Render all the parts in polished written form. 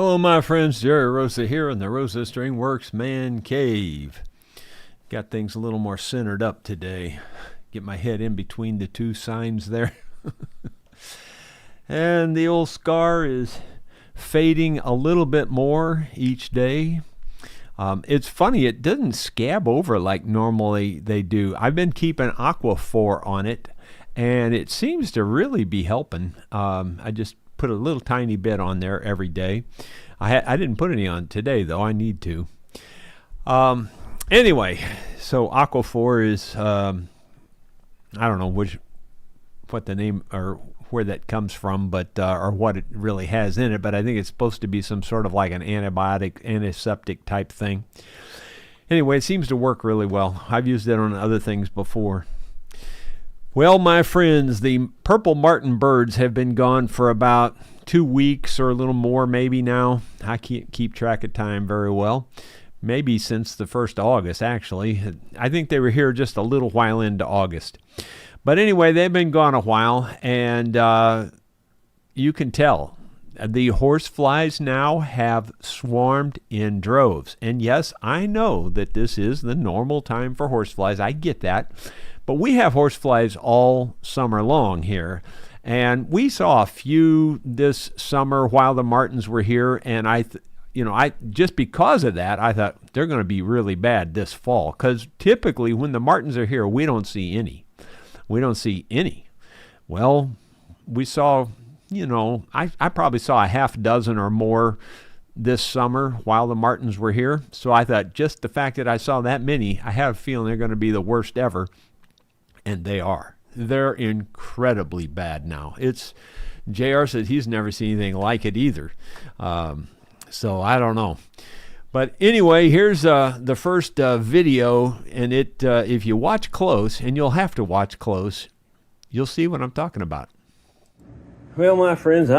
Hello, my friends. Jerry Rosa here in the Rosa String Works Man Cave. Got things a little more centered up today. Get my head in between the two signs there. And the old scar is fading a little bit more each day. It's funny, it doesn't scab over like normally they do. I've been keeping Aquaphor on it, and it seems to really be helping. I just put a little tiny bit on there every day. I didn't put any on today, though. I need to. Anyway, so Aquaphor is, I don't know what the name or where that comes from, but or what it really has in it, but I think it's supposed to be some sort of like an antibiotic, antiseptic type thing. Anyway, it seems to work really well. I've used it on other things before. Well, my friends, the purple martin birds have been gone for about 2 weeks or a little more maybe now. I can't keep track of time very well. Maybe since the 1st of August, actually. I think they were here just a little while into August. But anyway, they've been gone a while, and you can tell. The horseflies now have swarmed in droves. And yes, I know that this is the normal time for horseflies. I get that. But we have horseflies all summer long here. And we saw a few this summer while the martins were here. And I just because of that, I thought they're going to be really bad this fall. Because typically when the martins are here, we don't see any. Well, we saw, I probably saw a half dozen or more this summer while the martins were here. So I thought just the fact that I saw that many, I have a feeling they're going to be the worst ever. And they are. They're incredibly bad now. JR said he's never seen anything like it either. So I don't know. But anyway, here's the first video, and if you watch close, and you'll have to watch close, you'll see what I'm talking about. Well, my friends,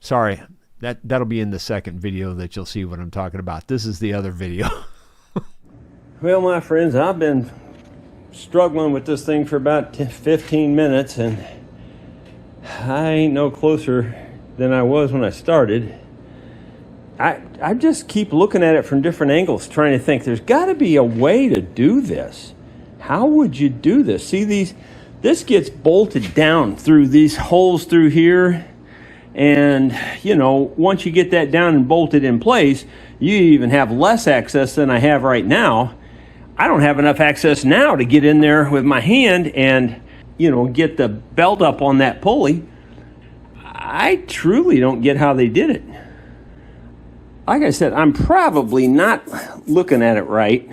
Sorry, that'll be in the second video that you'll see what I'm talking about. This is the other video. Well, my friends, I've been struggling with this thing for about 15 minutes, and I ain't no closer than I was when I started. I just keep looking at it from different angles, trying to think, there's got to be a way to do this. How would you do this? See, this gets bolted down through these holes through here, and, once you get that down and bolted in place, you even have less access than I have right now. I don't have enough access now to get in there with my hand and, get the belt up on that pulley. I truly don't get how they did it. Like I said, I'm probably not looking at it right.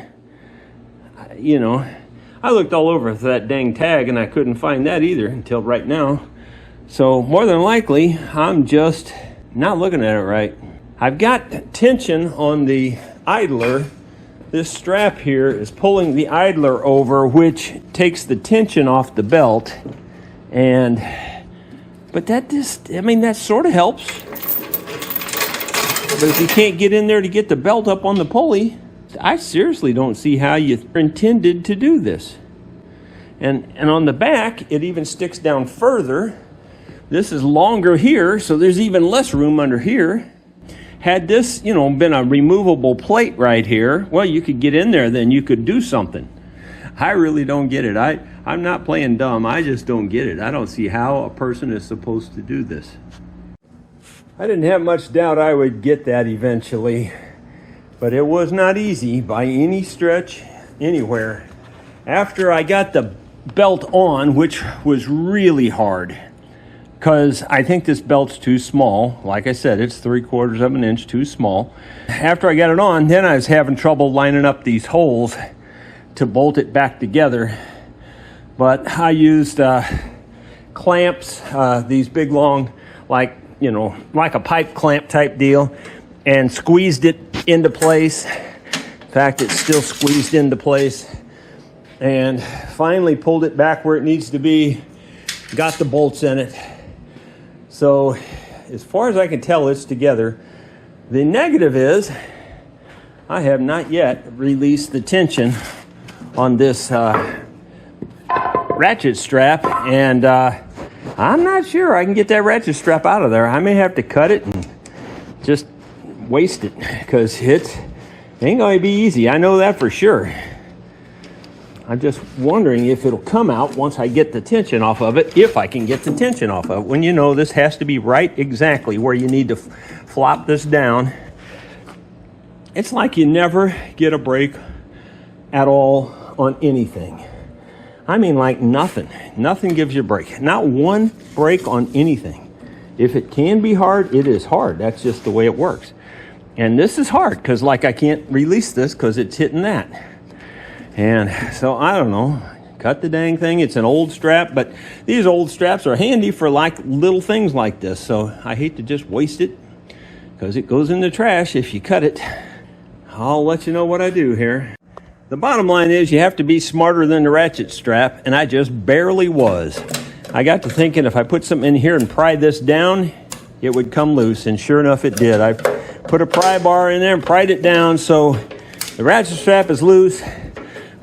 I looked all over for that dang tag and I couldn't find that either until right now. So more than likely, I'm just not looking at it right. I've got tension on the idler. This strap here is pulling the idler over, which takes the tension off the belt. But that sort of helps. But if you can't get in there to get the belt up on the pulley, I seriously don't see how you intended to do this. And on the back, it even sticks down further. This is longer here, so there's even less room under here. Had this, been a removable plate right here, well, you could get in there, then you could do something. I really don't get it. I'm not playing dumb. I just don't get it. I don't see how a person is supposed to do this. I didn't have much doubt I would get that eventually, but it was not easy by any stretch anywhere. After I got the belt on, which was really hard, because I think this belt's too small. Like I said, it's 3/4 of an inch too small. After I got it on, then I was having trouble lining up these holes to bolt it back together. But I used clamps, these big long, like a pipe clamp type deal, and squeezed it into place. In fact, it's still squeezed into place. And finally pulled it back where it needs to be, got the bolts in it. So as far as I can tell, it's together. The negative is I have not yet released the tension on this ratchet strap, and I'm not sure I can get that ratchet strap out of there. I may have to cut it and waste it, because it ain't going to be easy. I know that for sure. I'm just wondering if it'll come out once I get the tension off of it, if I can get the tension off of it. When you know this has to be right exactly where you need to flop this down. It's like you never get a break at all on anything. I mean, like nothing. Nothing gives you a break. Not one break on anything. If it can be hard, it is hard. That's just the way it works. And this is hard because, like, I can't release this because it's hitting that. And so, I don't know, cut the dang thing. It's an old strap, but these old straps are handy for like little things like this. So I hate to just waste it because it goes in the trash if you cut it. I'll let you know what I do here. The bottom line is you have to be smarter than the ratchet strap, and I just barely was. I got to thinking if I put something in here and pried this down, it would come loose, and sure enough it did. I put a pry bar in there and pried it down, so the ratchet strap is loose.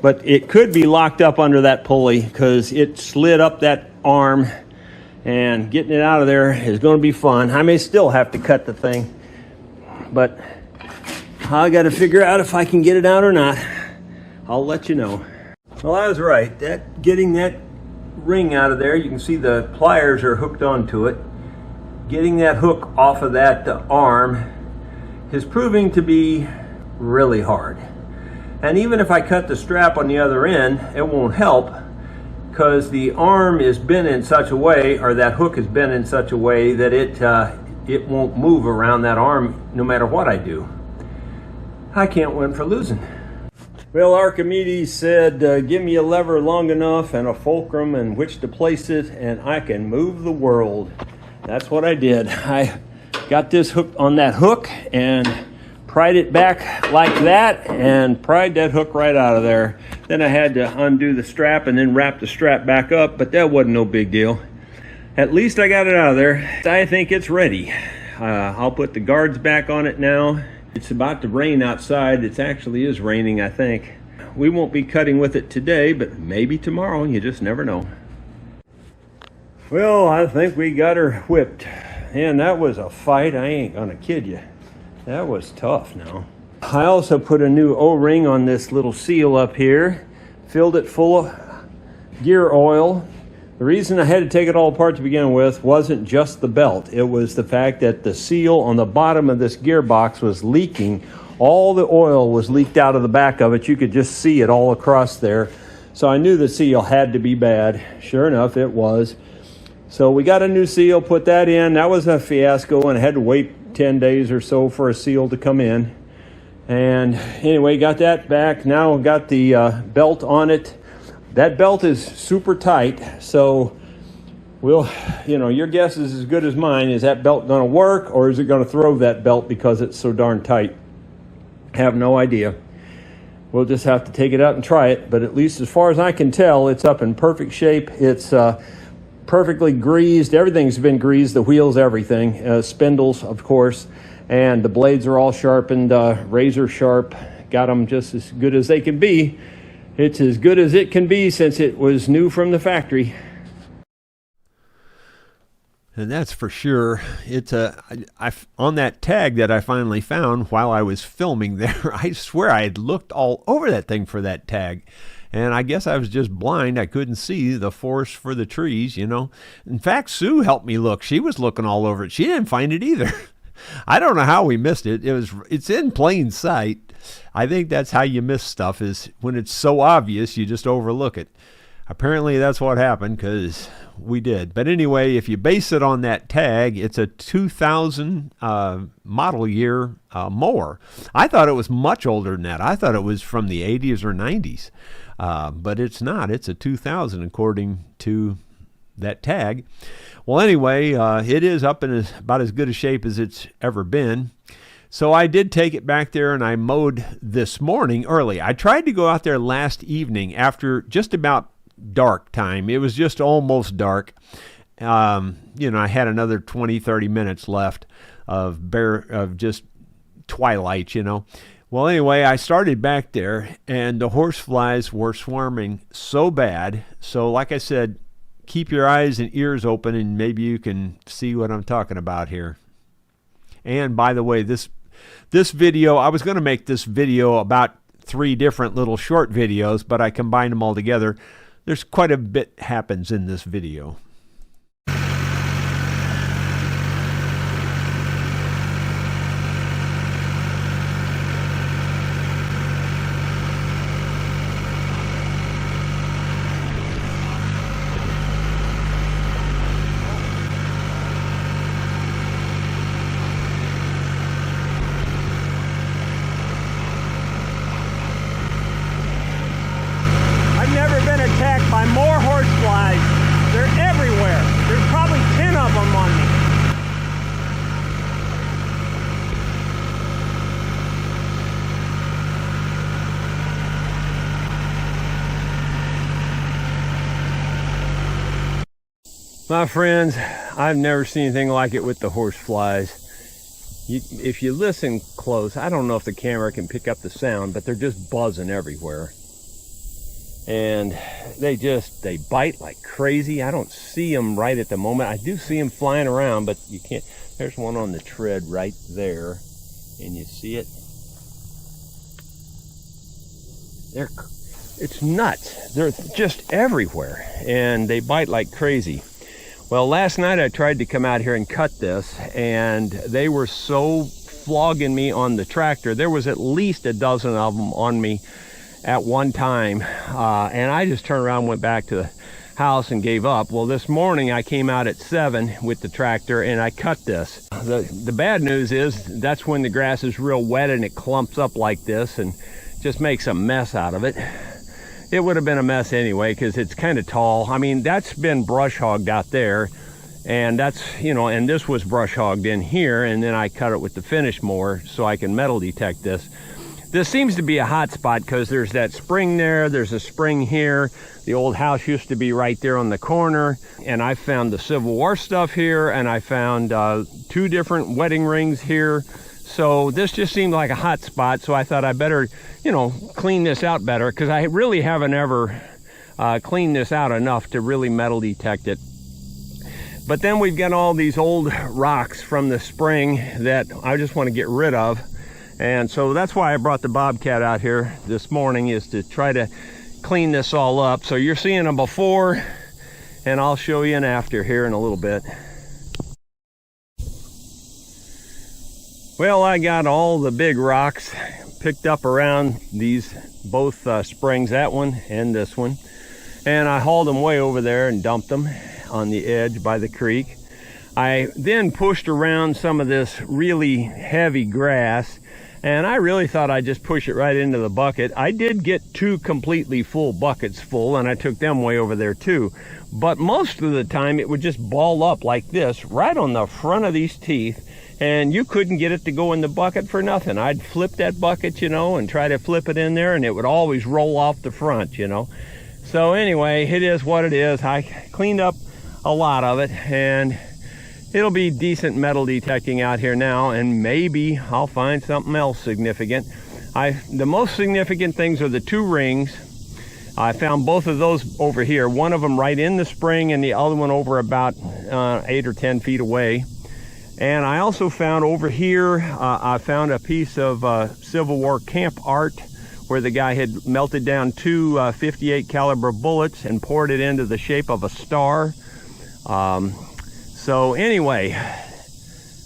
But it could be locked up under that pulley because it slid up that arm, and getting it out of there is going to be fun. I may still have to cut the thing, but I got to figure out if I can get it out or not. I'll let you know. Well, I was right. Getting that ring out of there, you can see the pliers are hooked onto it. Getting that hook off of that arm is proving to be really hard. And even if I cut the strap on the other end, it won't help because the arm is bent in such a way, or that hook is bent in such a way that it won't move around that arm no matter what I do. I can't win for losing. Well, Archimedes said, give me a lever long enough and a fulcrum in which to place it, and I can move the world. That's what I did. I got this hook on that hook and pried it back like that and pried that hook right out of there. Then I had to undo the strap and then wrap the strap back up, but that wasn't no big deal. At least I got it out of there. I think it's ready. I'll put the guards back on it now. It's about to rain outside. It actually is raining, I think. We won't be cutting with it today, but maybe tomorrow. You just never know. Well, I think we got her whipped. And that was a fight. I ain't gonna kid you. That was tough now. I also put a new O-ring on this little seal up here. Filled it full of gear oil. The reason I had to take it all apart to begin with wasn't just the belt. It was the fact that the seal on the bottom of this gearbox was leaking. All the oil was leaked out of the back of it. You could just see it all across there. So I knew the seal had to be bad. Sure enough, it was. So we got a new seal, put that in. That was a fiasco, and I had to wait 10 days or so for a seal to come in. And anyway, got that back. Now got the belt on it. That belt is super tight, so your guess is as good as mine. Is that belt going to work, or is it going to throw that belt because it's so darn tight? I have no idea. We'll just have to take it out and try it, but at least as far as I can tell, it's up in perfect shape. It's perfectly greased. Everything's been greased, the wheels, everything. Spindles, of course, and the blades are all sharpened, razor sharp. Got them just as good as they can be. It's as good as it can be since it was new from the factory. And that's for sure. It's on that tag that I finally found while I was filming there. I swear I had looked all over that thing for that tag. And I guess I was just blind. I couldn't see the forest for the trees, In fact, Sue helped me look. She was looking all over it. She didn't find it either. I don't know how we missed it. It's in plain sight. I think that's how you miss stuff, is when it's so obvious, you just overlook it. Apparently that's what happened, because we did. But anyway, if you base it on that tag, it's a 2000 model year mower. I thought it was much older than that. I thought it was from the 80s or 90s. But it's not. It's a 2000 according to that tag. Well, anyway, it is up in about as good a shape as it's ever been. So I did take it back there and I mowed this morning early. I tried to go out there last evening after just about dark time. It was just almost dark. I had another 20, 30 minutes left of just twilight, Well, anyway, I started back there and the horseflies were swarming so bad. So like I said, keep your eyes and ears open and maybe you can see what I'm talking about here. And by the way, this This video, I was going to make this video about 3 different little short videos, but I combined them all together. There's quite a bit happens in this video. I've never been attacked by more horseflies. They're everywhere. There's probably 10 of them on me. My friends, I've never seen anything like it with the horseflies. If you listen close, I don't know if the camera can pick up the sound, but they're just buzzing everywhere. And they bite like crazy. I don't see them right at the moment. I do see them flying around, but you can't. There's one on the tread right there, and you see it. It's nuts. They're just everywhere, and they bite like crazy. Well, last night I tried to come out here and cut this, and they were so flogging me on the tractor. There was at least a dozen of them on me at one time, and I just turned around and went back to the house and gave up. Well, this morning I came out at 7 with the tractor and I cut this. The bad news is that's when the grass is real wet and it clumps up like this and just makes a mess out of it. It would have been a mess anyway because it's kind of tall. I mean, that's been brush hogged out there, and that's, you know, and this was brush hogged in here, and then I cut it with the finish mower so I can metal detect this. This seems to be a hot spot because there's that spring there, there's a spring here. The old house used to be right there on the corner, and I found the Civil War stuff here, and I found 2 different wedding rings here. So this just seemed like a hot spot, so I thought I better, you know, clean this out better, because I really haven't ever cleaned this out enough to really metal detect it. But then we've got all these old rocks from the spring that I just want to get rid of. And so that's why I brought the Bobcat out here this morning, is to try to clean this all up. So you're seeing a before, and I'll show you an after here in a little bit. Well, I got all the big rocks picked up around these both springs, that one and this one. And I hauled them way over there and dumped them on the edge by the creek. I then pushed around some of this really heavy grass, and I really thought I'd just push it right into the bucket. I did get 2 completely full buckets full, and I took them way over there too. But most of the time it would just ball up like this right on the front of these teeth, and you couldn't get it to go in the bucket for nothing. I'd flip that bucket, you know, and try to flip it in there, and it would always roll off the front, you know. So anyway, it is what it is. I cleaned up a lot of it, and it'll be decent metal detecting out here now, and maybe I'll find something else significant. The most significant things are the 2 rings. I found both of those over here, one of them right in the spring and the other one over about 8 or 10 feet away. And I also found over here, I found a piece of Civil War camp art where the guy had melted down 2 .58 caliber bullets and poured it into the shape of a star. So anyway,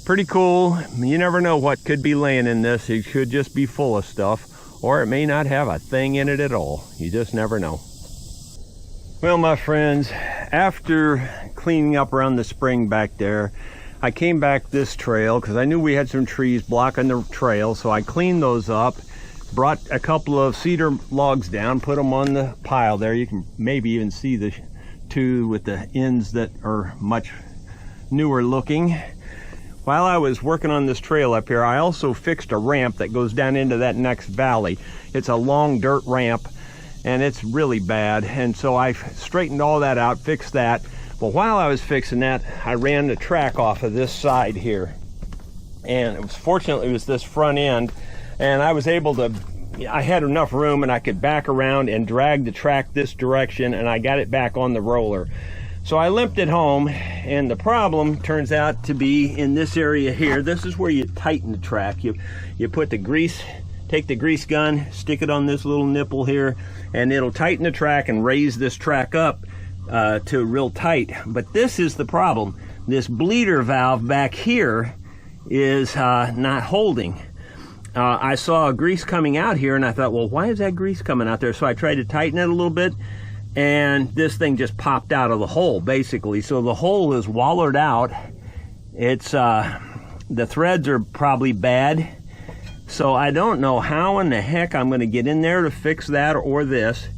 pretty cool. You never know what could be laying in this. It could just be full of stuff, or it may not have a thing in it at all. You just never know. Well, my friends, after cleaning up around the spring back there, I came back this trail because I knew we had some trees blocking the trail, so I cleaned those up, brought a couple of cedar logs down, put them on the pile there. You can maybe even see the 2 with the ends that are much newer looking. While I was working on this trail up here, I also fixed a ramp that goes down into that next valley. It's a long dirt ramp, and it's really bad, and so I straightened all that out, fixed that. Well, while I was fixing that, I ran the track off of this side here, and fortunately it was this front end, and I was able to, I had enough room and I could back around and drag the track this direction, and I got it back on the roller. So I limped it home, and the problem turns out to be in this area here. This is where you tighten the track. You put the grease, take the grease gun, stick it on this little nipple here, and it'll tighten the track and raise this track up to real tight. But this is the problem. This bleeder valve back here is not holding. I saw grease coming out here, and I thought, well, why is that grease coming out there? So I tried to tighten it a little bit, and this thing just popped out of the hole, basically. So the hole is wallered out. It's the threads are probably bad. So I don't know how in the heck I'm going to get in there to fix that or this.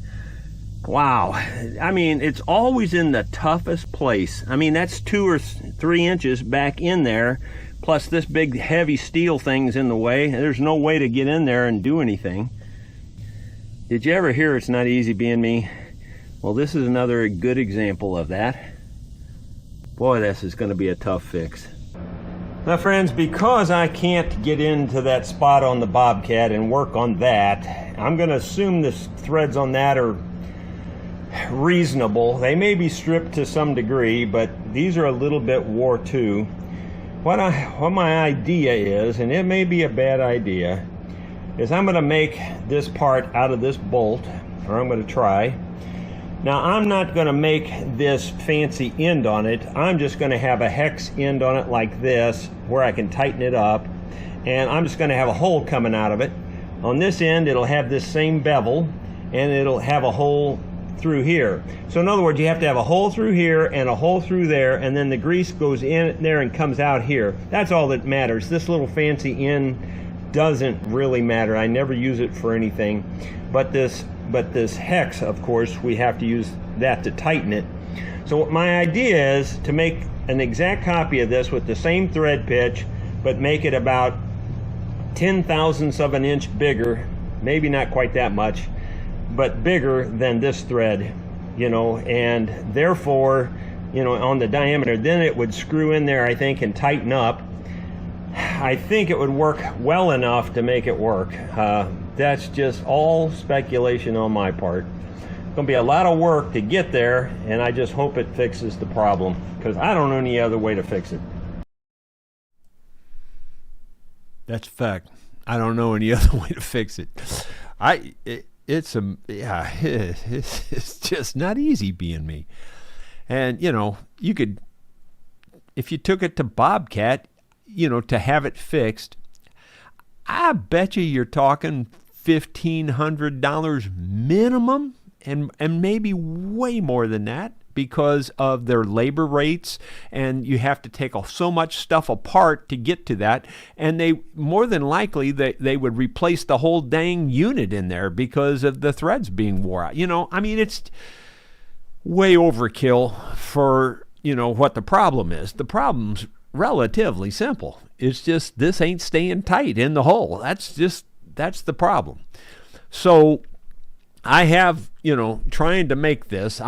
Wow. I mean, it's always in the toughest place. I mean, that's 2 or 3 inches back in there, plus this big heavy steel thing's in the way. There's no way to get in there and do anything. Did you ever hear it's not easy being me? Well, this is another good example of that. Boy, this is going to be a tough fix. Now, friends, because I can't get into that spot on the Bobcat and work on that, I'm going to assume the threads on that are reasonable. They may be stripped to some degree, but these are a little bit wore too. What my idea is, and it may be a bad idea, is I'm going to make this part out of this bolt, or I'm going to try. Now, I'm not going to make this fancy end on it. I'm just going to have a hex end on it like this, where I can tighten it up, and I'm just going to have a hole coming out of it. On this end, it'll have this same bevel, and it'll have a hole through here. So in other words, you have to have a hole through here and a hole through there, and then the grease goes in there and comes out here. That's all that matters. This little fancy end doesn't really matter. I never use it for anything. But this hex, of course, we have to use that to tighten it. So my idea is to make an exact copy of this with the same thread pitch, but make it about 0.010 of an inch bigger, maybe not quite that much, but bigger than this thread, you know, and therefore, you know, on the diameter, then it would screw in there, I think, and tighten up. I think it would work well enough to make it work. That's just all speculation on my part. It's going to be a lot of work to get there, and I just hope it fixes the problem, because I don't know any other way to fix it. That's a fact. I don't know any other way to fix it. It's just not easy being me. And, you know, you could, if you took it to Bobcat, you know, to have it fixed, I bet you're talking $1,500 minimum, and maybe way more than that, because of their labor rates, and you have to take so much stuff apart to get to that. And they more than likely they would replace the whole dang unit in there because of the threads being wore out. You know, I mean, it's way overkill for, you know, what the problem is. The problem's relatively simple. It's just this ain't staying tight in the hole. That's the problem. So I have, you know, trying to make this.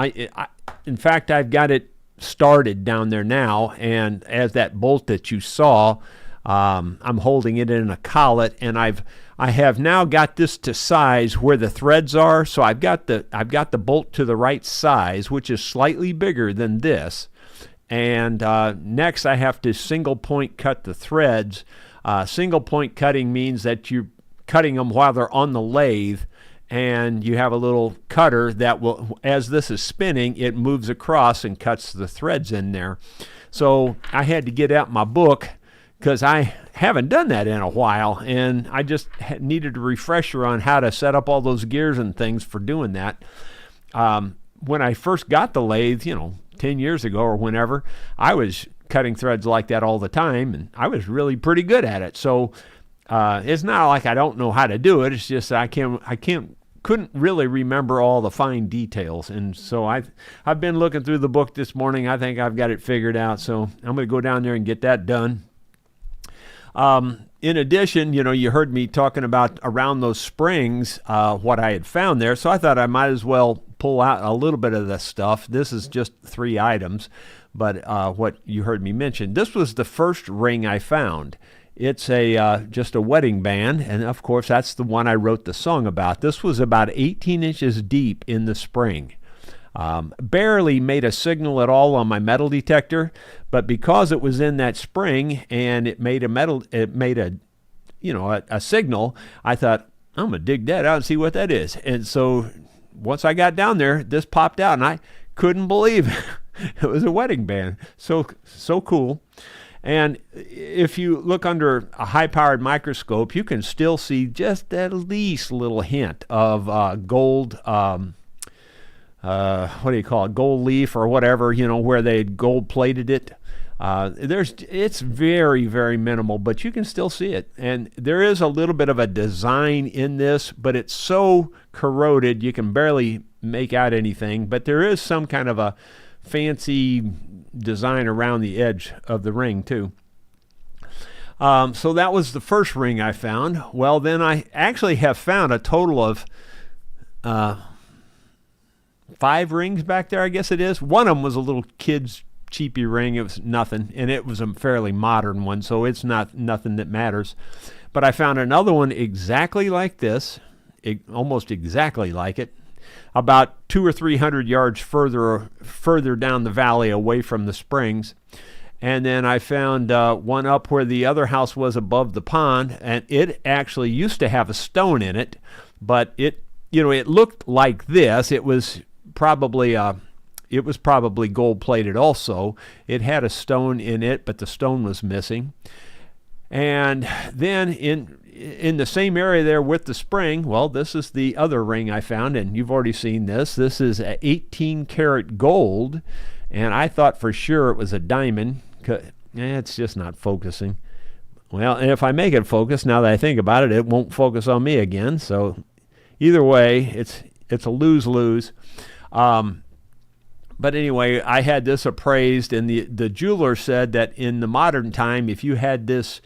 In fact, I've got it started down there now, and as that bolt that you saw, I'm holding it in a collet, and I have now got this to size where the threads are. So I've got the bolt to the right size, which is slightly bigger than this. And next, I have to single point cut the threads. Single point cutting means that you're cutting them while they're on the lathe, and you have a little cutter that will, as this is spinning, it moves across and cuts the threads in there. So I had to get out my book, because I haven't done that in a while, and I just needed a refresher on how to set up all those gears and things for doing that. When I first got the lathe, you know, 10 years ago or whenever, I was cutting threads like that all the time, and I was really pretty good at it. So it's not like I don't know how to do it. It's just I couldn't really remember all the fine details. And so I've been looking through the book this morning. I think I've got it figured out. So I'm going to go down there and get that done. In addition, you know, you heard me talking about around those springs, what I had found there. So I thought I might as well pull out a little bit of this stuff. This is just 3 items, but what you heard me mention. This was the first ring I found. It's just a wedding band, and of course that's the one I wrote the song about. This was about 18 inches deep in the spring. Barely made a signal at all on my metal detector, but because it was in that spring and it made a signal, I thought, I'm gonna dig that out and see what that is. And so once I got down there, this popped out, and I couldn't believe it. It was a wedding band. So cool. And if you look under a high-powered microscope, you can still see just at least a little hint of gold. What do you call it? Gold leaf or whatever. Where they gold plated it. It's very, very minimal, but you can still see it. And there is a little bit of a design in this, but it's so corroded you can barely make out anything. But there is some kind of a fancy design around the edge of the ring too. So that was the first ring I found. Well, then I actually have found a total of 5 rings back there, I guess it is. One of them was a little kid's cheapy ring. It was nothing, and it was a fairly modern one, so it's nothing that matters. But I found another one exactly like this, almost exactly like it, about 200 or 300 yards further down the valley away from the springs. And then I found one up where the other house was above the pond, and it actually used to have a stone in it, but it looked like this. It was probably gold plated also. It had a stone in it, but the stone was missing. And then in the same area there with the spring, well, this is the other ring I found, and you've already seen this. This is 18 karat gold, and I thought for sure it was a diamond. It's just not focusing. Well, and if I make it focus, now that I think about it, it won't focus on me again. So either way, it's a lose-lose. But anyway, I had this appraised, and the jeweler said that in the modern time, if you had this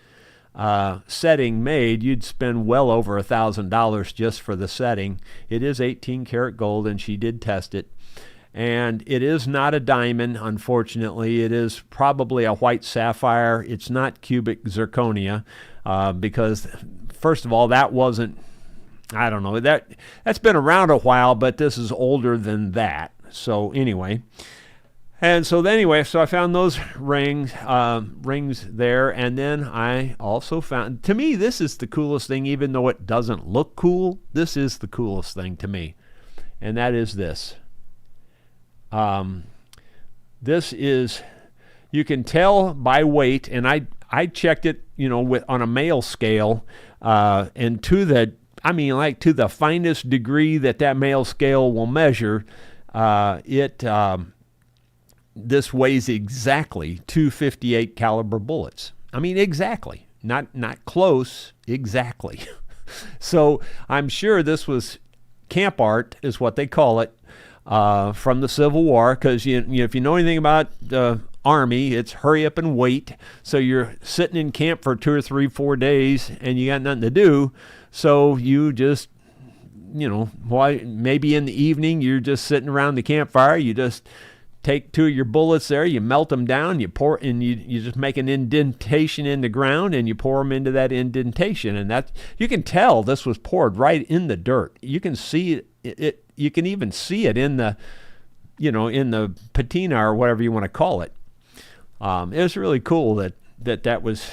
setting made, you'd spend well over $1,000 just for the setting. It is 18 karat gold, and she did test it. And it is not a diamond, unfortunately. It is probably a white sapphire. It's not cubic zirconia, because, first of all, that wasn't, I don't know, that's been around a while, but this is older than that. So anyway, so I found those rings there, and then I also found, to me, this is the coolest thing, even though it doesn't look cool. This is the coolest thing to me, and that is this. This is, you can tell by weight, and I checked it, on a male scale, and to the finest degree that male scale will measure. This weighs exactly 258 caliber bullets. I mean, exactly, not close, exactly. So I'm sure this was camp art, is what they call it, from the Civil War, because if you know anything about the Army, it's hurry up and wait. So you're sitting in camp for 2 or 3, 4 days, and you got nothing to do. So you just, maybe in the evening you're just sitting around the campfire. You just take 2 of your bullets there, you melt them down, you pour, and you just make an indentation in the ground, and you pour them into that indentation, and that you can tell this was poured right in the dirt. You can see it. You can even see it in the, in the patina or whatever you want to call it. It was really cool that was,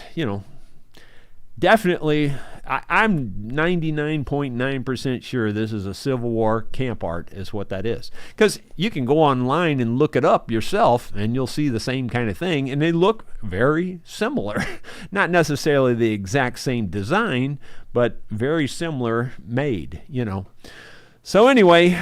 definitely. I'm 99.9% sure this is a Civil War camp art, is what that is. Because you can go online and look it up yourself, and you'll see the same kind of thing, and they look very similar. Not necessarily the exact same design, but very similar made, So anyway,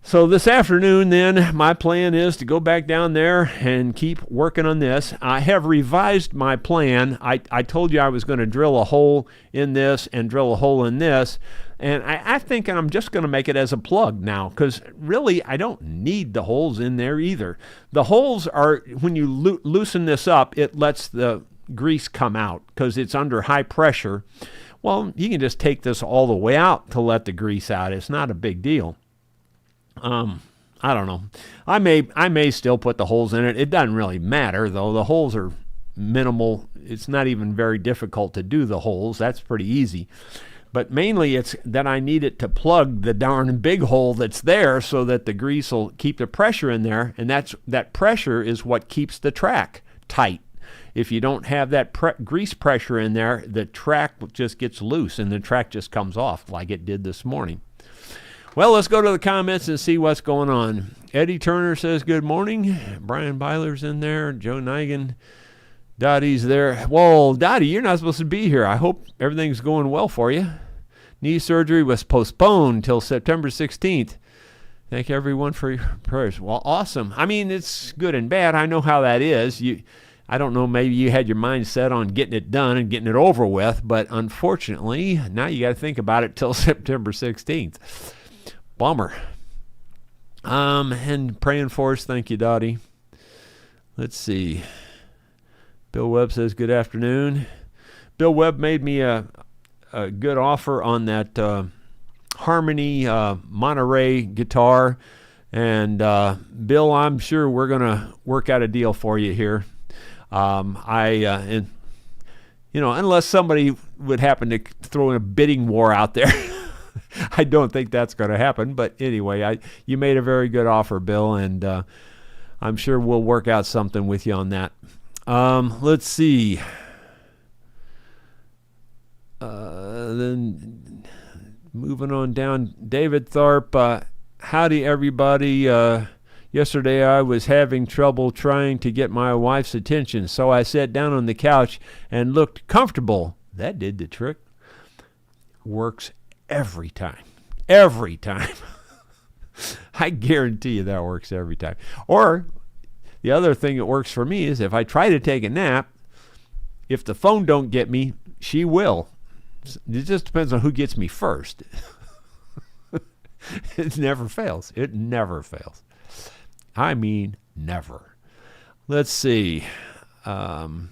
so this afternoon then, my plan is to go back down there and keep working on this. I have revised my plan. I told you I was going to drill a hole in this and drill a hole in this, and I think I'm just going to make it as a plug now, because really I don't need the holes in there either. The holes are, when you loosen this up, it lets the grease come out because it's under high pressure. Well, you can just take this all the way out to let the grease out. It's not a big deal. I don't know. I may still put the holes in it. It doesn't really matter, though. The holes are minimal. It's not even very difficult to do the holes. That's pretty easy. But mainly it's that I need it to plug the darn big hole that's there so that the grease will keep the pressure in there, and that pressure is what keeps the track tight. If you don't have that grease pressure in there, the track just gets loose and the track just comes off like it did this morning. Well, let's go to the comments and see what's going on. Eddie Turner says good morning. Brian Byler's in there. Joe Nigan. Dottie's there. Whoa, Dottie, you're not supposed to be here. I hope everything's going well for you. Knee surgery was postponed till September 16th. Thank everyone for your prayers. Well, awesome. I mean, it's good and bad. I know how that is. I don't know, maybe you had your mind set on getting it done and getting it over with, but unfortunately, now you got to think about it till September 16th. Bummer. And praying for us. Thank you, Dottie. Let's see. Bill Webb says, good afternoon. Bill Webb made me a good offer on that Harmony Monterey guitar. And Bill, I'm sure we're going to work out a deal for you here. Unless somebody would happen to throw in a bidding war out there. I don't think that's going to happen. But anyway, you made a very good offer, Bill, and I'm sure we'll work out something with you on that. Let's see. Then moving on down, David Tharp. Howdy, everybody. Yesterday I was having trouble trying to get my wife's attention, so I sat down on the couch and looked comfortable. That did the trick. Works every time. Every time. I guarantee you that works every time. Or the other thing that works for me is if I try to take a nap, if the phone don't get me, she will. It just depends on who gets me first. It never fails. It never fails. I mean, never. Let's see. Dottie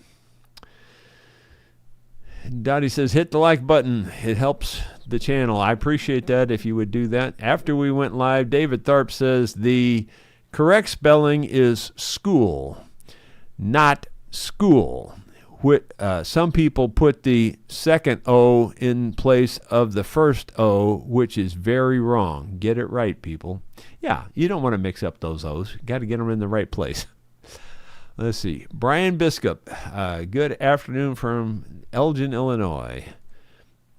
says, hit the like button. It helps the channel. I appreciate that if you would do that. After we went live, David Tharp says the correct spelling is school, not school. Some people put the second O in place of the first O, which is very wrong. Get it right, people. Yeah, you don't want to mix up those O's. Got to get them in the right place. Let's see. Brian Biscup, good afternoon from Elgin, Illinois.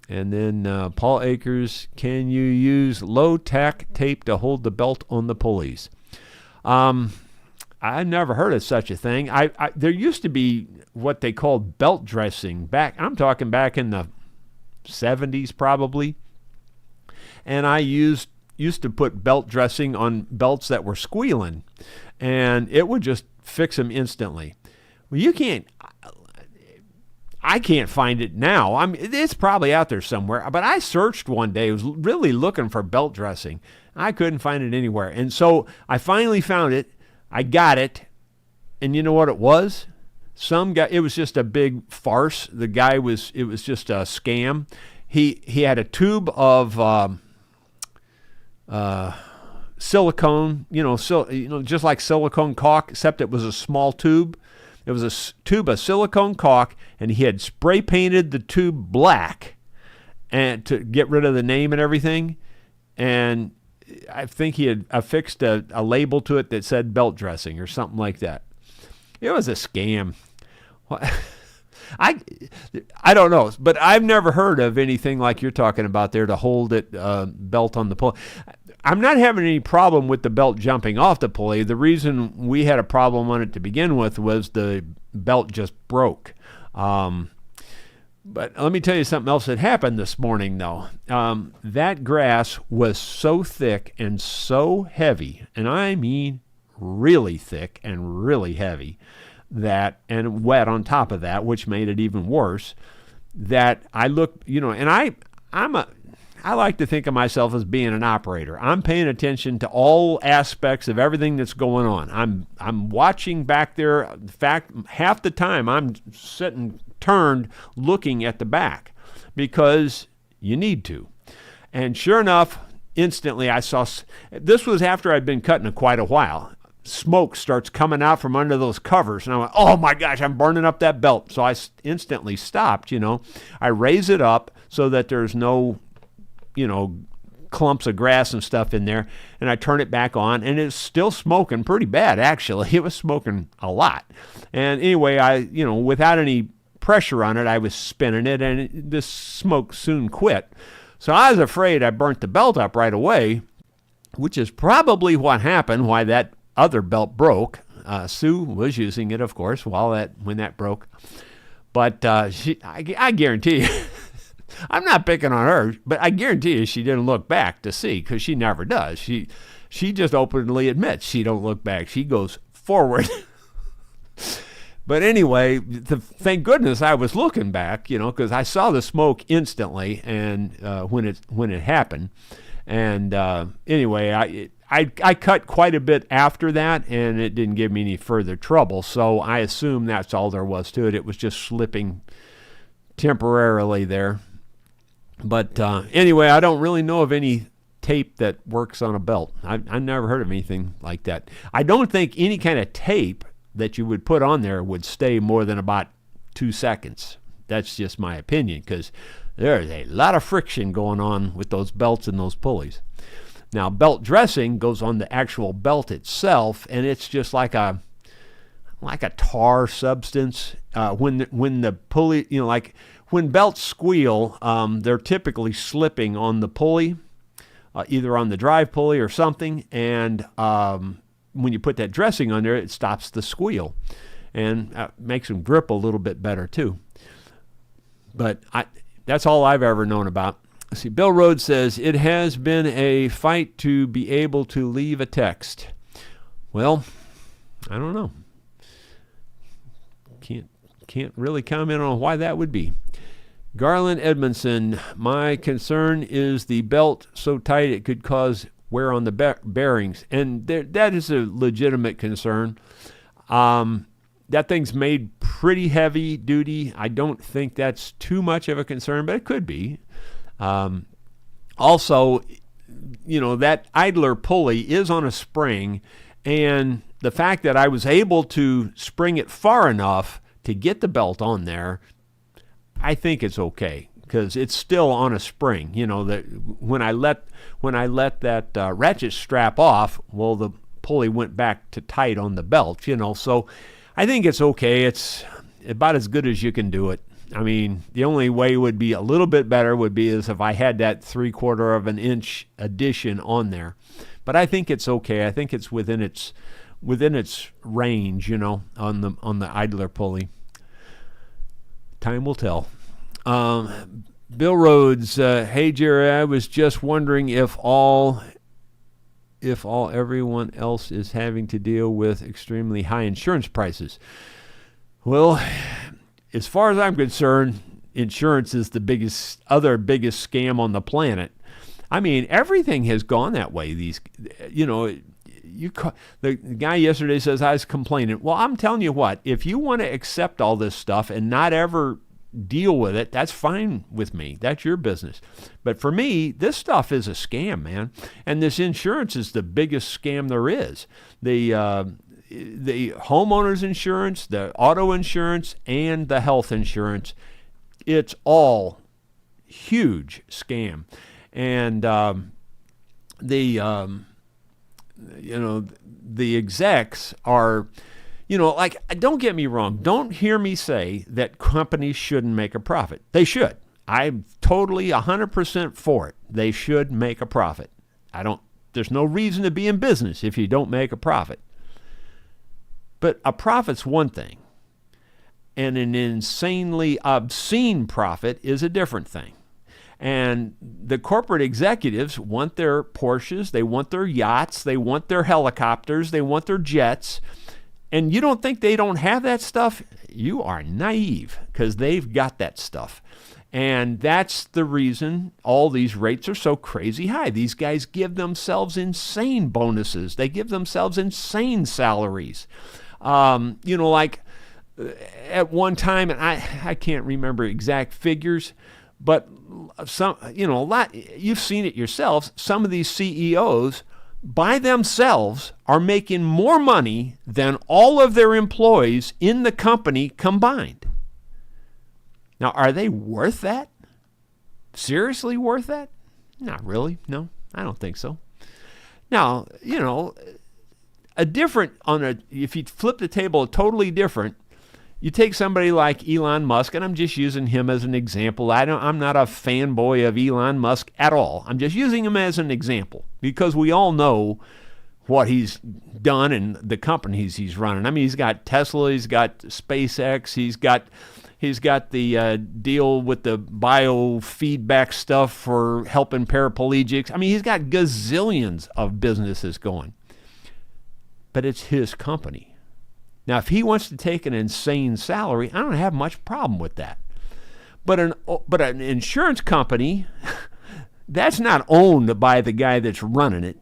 And then Paul Akers, can you use low-tack tape to hold the belt on the pulleys? I never heard of such a thing. There used to be what they called belt dressing I'm talking back in the 70s probably. And I used to put belt dressing on belts that were squealing, and it would just fix them instantly. Well, I can't find it now. It's probably out there somewhere, but I searched one day. I was really looking for belt dressing. I couldn't find it anywhere. And so I finally found it. I got it. And you know what it was? Some guy, it was just a big farce. It was just a scam. He had a tube of silicone, just like silicone caulk, except it was a small tube. It was a tube of silicone caulk, and he had spray painted the tube black, and to get rid of the name and everything. And I think he had affixed a label to it that said belt dressing or something like that. It was a scam. I don't know, but I've never heard of anything like you're talking about there to hold it belt on the pulley. I'm not having any problem with the belt jumping off the pulley. The reason we had a problem on it to begin with was the belt just broke. But let me tell you something else that happened this morning, though. That grass was so thick and so heavy, and I mean really thick and really heavy, and wet on top of that, which made it even worse, that I looked, and I like to think of myself as being an operator. I'm paying attention to all aspects of everything that's going on. I'm watching back there. In fact, half the time I'm sitting turned looking at the back because you need to. And sure enough, instantly I saw, this was after I'd been cutting it quite a while. smoke starts coming out from under those covers. And I went, oh my gosh, I'm burning up that belt. So I instantly stopped, I raise it up so that there's no, clumps of grass and stuff in there. And I turn it back on, and it's still smoking pretty bad, actually. It was smoking a lot. And anyway, without any pressure on it, I was spinning it, and this smoke soon quit. So I was afraid I burnt the belt up right away, which is probably what happened, why that other belt broke. Sue was using it, of course, when that broke. But I guarantee you, I'm not picking on her, but I guarantee you she didn't look back to see, because she never does. She just openly admits she don't look back. She goes forward. But anyway, thank goodness I was looking back, because I saw the smoke instantly, and when it happened. And anyway, I cut quite a bit after that, and it didn't give me any further trouble. So I assume that's all there was to it. It was just slipping temporarily there. But anyway, I don't really know of any tape that works on a belt. I've never heard of anything like that. I don't think any kind of tape that you would put on there would stay more than about 2 seconds. That's just my opinion, because there's a lot of friction going on with those belts and those pulleys. Now, belt dressing goes on the actual belt itself, and it's just like a tar substance. When the pulley, like when belts squeal, they're typically slipping on the pulley, either on the drive pulley or something, and when you put that dressing on there, it stops the squeal and makes them grip a little bit better too. But that's all I've ever known about. See, Bill Rhodes says, it has been a fight to be able to leave a text. Well, I don't know. Can't really comment on why that would be. Garland Edmondson, my concern is the belt so tight it could cause wear on the bearings. And that is a legitimate concern. That thing's made pretty heavy duty. I don't think that's too much of a concern, but it could be. Also, that idler pulley is on a spring, and the fact that I was able to spring it far enough to get the belt on there, I think it's okay, because it's still on a spring. That when I let that ratchet strap off, well, the pulley went back to tight on the belt. So I think it's okay. It's about as good as you can do it. I mean, the only way would be a little bit better would be as if I had that 3/4 of an inch addition on there. But I think it's okay. I think it's within its range, on the idler pulley. Time will tell. Bill Rhodes, hey Jerry, I was just wondering if everyone else is having to deal with extremely high insurance prices. Well, as far as I'm concerned, insurance is the biggest scam on the planet. I mean, everything has gone that way. The guy yesterday says I was complaining. Well, I'm telling you what, if you want to accept all this stuff and not ever deal with it, that's fine with me. That's your business. But for me, this stuff is a scam, man. And this insurance is the biggest scam there is. The homeowner's insurance, the auto insurance, and the health insurance, it's all huge scam. And the execs are, don't get me wrong. Don't hear me say that companies shouldn't make a profit. They should. I'm totally 100% for it. They should make a profit. There's no reason to be in business if you don't make a profit. But a profit's one thing, and an insanely obscene profit is a different thing. And the corporate executives want their Porsches, they want their yachts, they want their helicopters, they want their jets. And you don't think they don't have that stuff? You are naive, because they've got that stuff. And that's the reason all these rates are so crazy high. These guys give themselves insane bonuses. They give themselves insane salaries. Like at one time, and I can't remember exact figures, but a lot, you've seen it yourselves. Some of these CEOs, by themselves are making more money than all of their employees in the company combined. Now, are they worth that? Seriously worth that? Not really. No, I don't think so. Now, if you flip the table totally different, you take somebody like Elon Musk, and I'm just using him as an example. I'm not a fanboy of Elon Musk at all. I'm just using him as an example because we all know what he's done and the companies he's running. I mean, he's got Tesla, he's got SpaceX, he's got the deal with the biofeedback stuff for helping paraplegics. I mean, he's got gazillions of businesses going. But it's his company. Now, if he wants to take an insane salary, I don't have much problem with that. But an insurance company, that's not owned by the guy that's running it.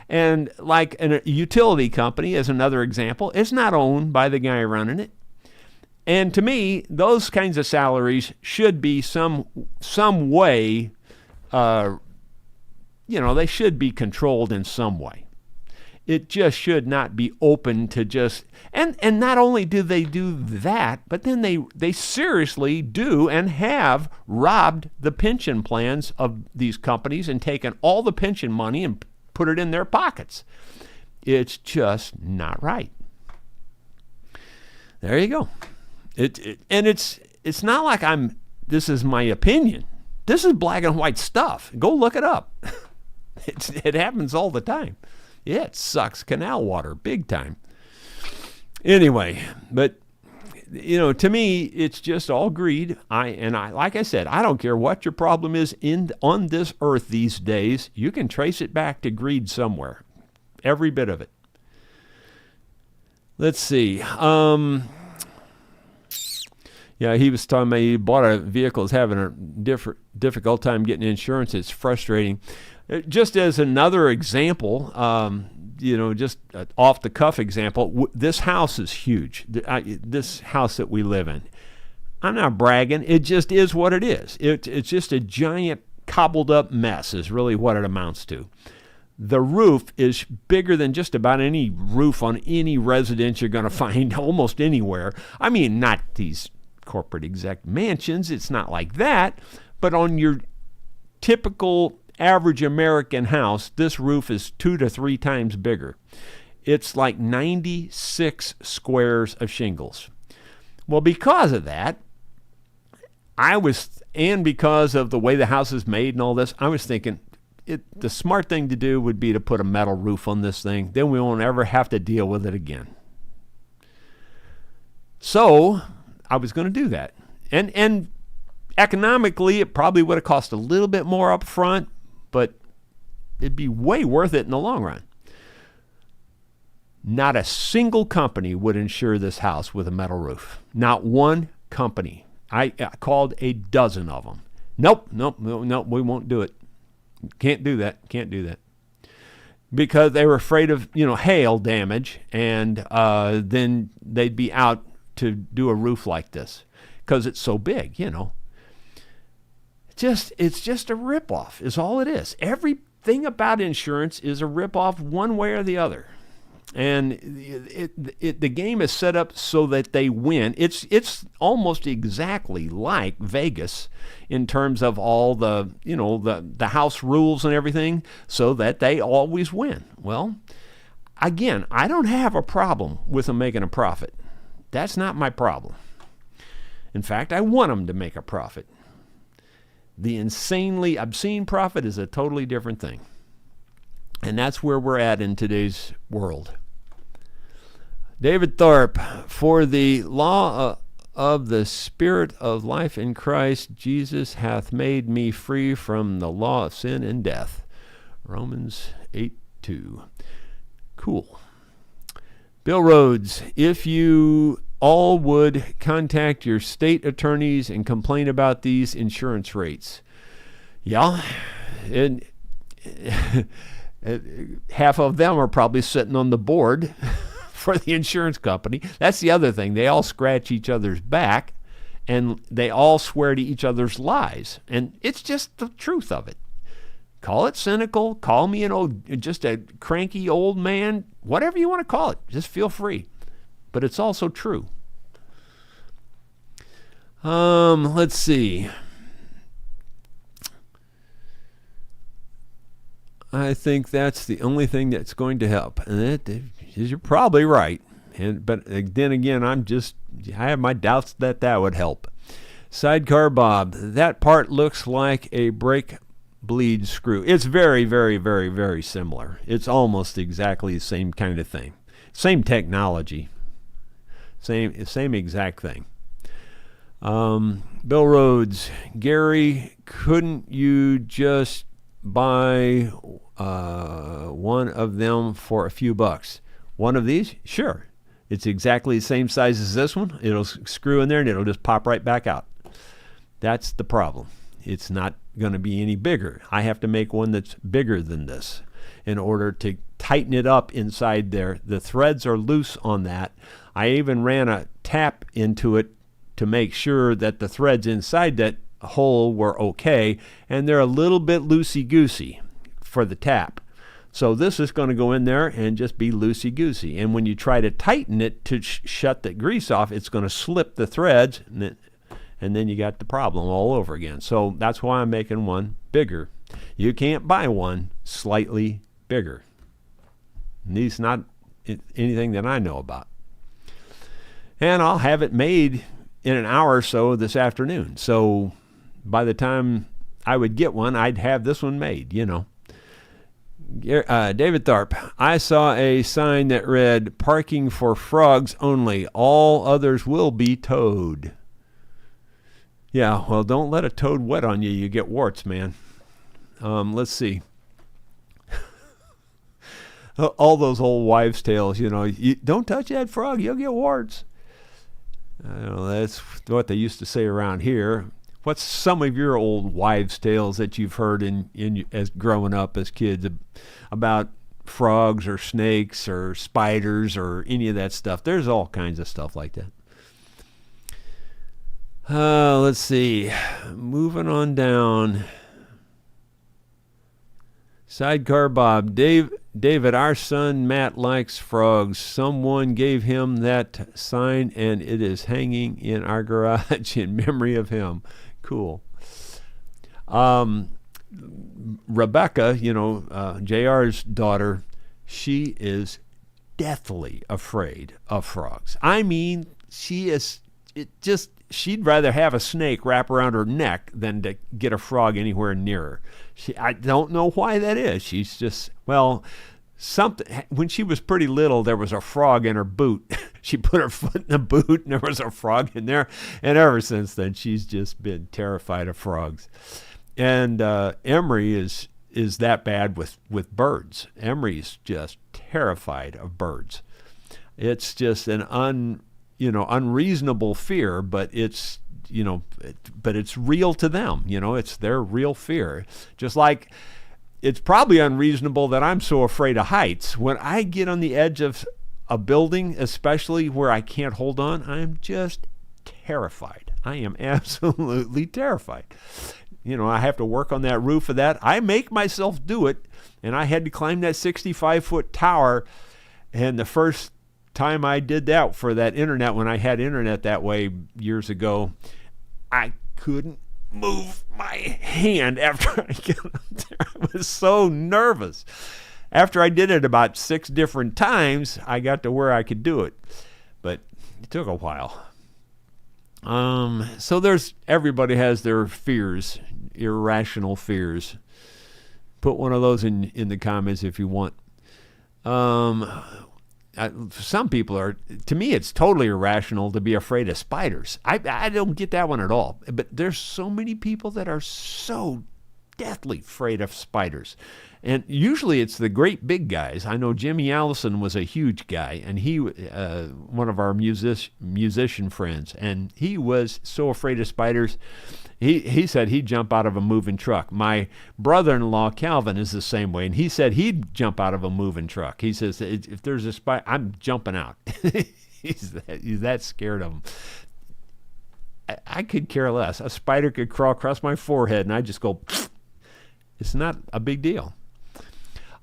And like a utility company is another example. It's not owned by the guy running it. And to me, those kinds of salaries should be some way, they should be controlled in some way. It just should not be open to just, and not only do they do that, but then they seriously do and have robbed the pension plans of these companies and taken all the pension money and put it in their pockets. It's just not right. There you go. It's not like this is my opinion. This is black and white stuff. Go look it up. It happens all the time. Yeah, it sucks canal water big time. Anyway, but to me, it's just all greed. Like I said, I don't care what your problem is on this earth these days. You can trace it back to greed somewhere. Every bit of it. Let's see. Yeah, he was talking about he bought a vehicle, is having a difficult time getting insurance. It's frustrating. Just as another example, just an off-the-cuff example, this house is huge. This house that we live in. I'm not bragging. It just is what it is. It's just a giant cobbled-up mess is really what it amounts to. The roof is bigger than just about any roof on any residence you're going to find almost anywhere. I mean, not these corporate exec mansions. It's not like that. But on your typical average American house, this roof is 2 to 3 times bigger. It's like 96 squares of shingles. Well, because of that, and because of the way the house is made and all this, I was thinking the smart thing to do would be to put a metal roof on this thing. Then we won't ever have to deal with it again. So I was going to do that. And economically, it probably would have cost a little bit more up front, but it'd be way worth it in the long run. Not a single company would insure this house with a metal roof. Not one company. I called a dozen of them. Nope, we won't do it. Can't do that. Because they were afraid of, hail damage, and then they'd be out to do a roof like this because it's so big, It's just a ripoff is all it is. Everything about insurance is a ripoff one way or the other. And the game is set up so that they win. It's almost exactly like Vegas in terms of all the house rules and everything, so that they always win. Well, again, I don't have a problem with them making a profit. That's not my problem. In fact, I want them to make a profit. The insanely obscene profit is a totally different thing. And that's where we're at in today's world. David Thorpe, for the law of the Spirit of life in Christ, Jesus hath made me free from the law of sin and death. Romans 8:2. Cool. Bill Rhodes, if you all would contact your state attorneys and complain about these insurance rates. Yeah, and half of them are probably sitting on the board for the insurance company. That's the other thing. They all scratch each other's back, and they all swear to each other's lies. And it's just the truth of it. Call it cynical. Call me just a cranky old man. Whatever you want to call it. Just feel free. But it's also true. Let's see. I think that's the only thing that's going to help. And you're probably right. But then again, I have my doubts that would help. Sidecar Bob, that part looks like a brake bleed screw. It's very, very, very, very similar. It's almost exactly the same kind of thing. Same technology. Same exact thing. Bill Rhodes, Gary, couldn't you just buy one of them for a few bucks? One of these? Sure. It's exactly the same size as this one. It'll screw in there and it'll just pop right back out. That's the problem. It's not going to be any bigger. I have to make one that's bigger than this in order to tighten it up inside there. The threads are loose on that. I even ran a tap into it to make sure that the threads inside that hole were okay, and they're a little bit loosey-goosey for the tap. So this is going to go in there and just be loosey-goosey. And when you try to tighten it to shut the grease off, it's going to slip the threads, and then you got the problem all over again. So that's why I'm making one bigger. You can't buy one slightly bigger. At least not anything that I know about. And I'll have it made in an hour or so this afternoon. So by the time I would get one, I'd have this one made, you know. David Tharp, I saw a sign that read, parking for frogs only. All others will be towed. Yeah, well, don't let a toad wet on you. You get warts, man. Let's see. All those old wives' tales, you know. You don't touch that frog, you'll get warts. I don't know, that's what they used to say around here. What's some of your old wives' tales that you've heard as growing up as kids about frogs or snakes or spiders or any of that stuff? There's all kinds of stuff like that. Let's see. Moving on down. Sidecar Bob. David, our son Matt likes frogs. Someone gave him that sign, and it is hanging in our garage in memory of him. Cool. Rebecca, JR's daughter, she is deathly afraid of frogs. I mean, she'd rather have a snake wrap around her neck than to get a frog anywhere near her. I don't know why that is. She's just, when she was pretty little, there was a frog in her boot. She put her foot in the boot and there was a frog in there. And ever since then, she's just been terrified of frogs. And Emery is that bad with birds. Emery's just terrified of birds. It's just an unreasonable fear, but it's real to them. It's their real fear. Just like it's probably unreasonable that I'm so afraid of heights. When I get on the edge of a building, especially where I can't hold on, I'm just terrified. I am absolutely terrified. I have to work on that roof of that. I make myself do it, and I had to climb that 65-foot tower, and the first time I did that for that internet, when I had internet that way years ago, I couldn't move my hand after I got up there. I was so nervous. After I did it about 6 different times, I got to where I could do it, but it took a while. So everybody has their fears, irrational fears. Put one of those in the comments if you want. Some people to me, it's totally irrational to be afraid of spiders. I don't get that one at all. But there's so many people that are so deathly afraid of spiders. And usually it's the great big guys. I know Jimmy Allison was a huge guy, and he, one of our musician friends, and he was so afraid of spiders, he said he'd jump out of a moving truck. My brother-in-law, Calvin, is the same way, and he said he'd jump out of a moving truck. He says, if there's a spider, I'm jumping out. He's that scared of them. I could care less. A spider could crawl across my forehead, and I'd just go, It's not a big deal.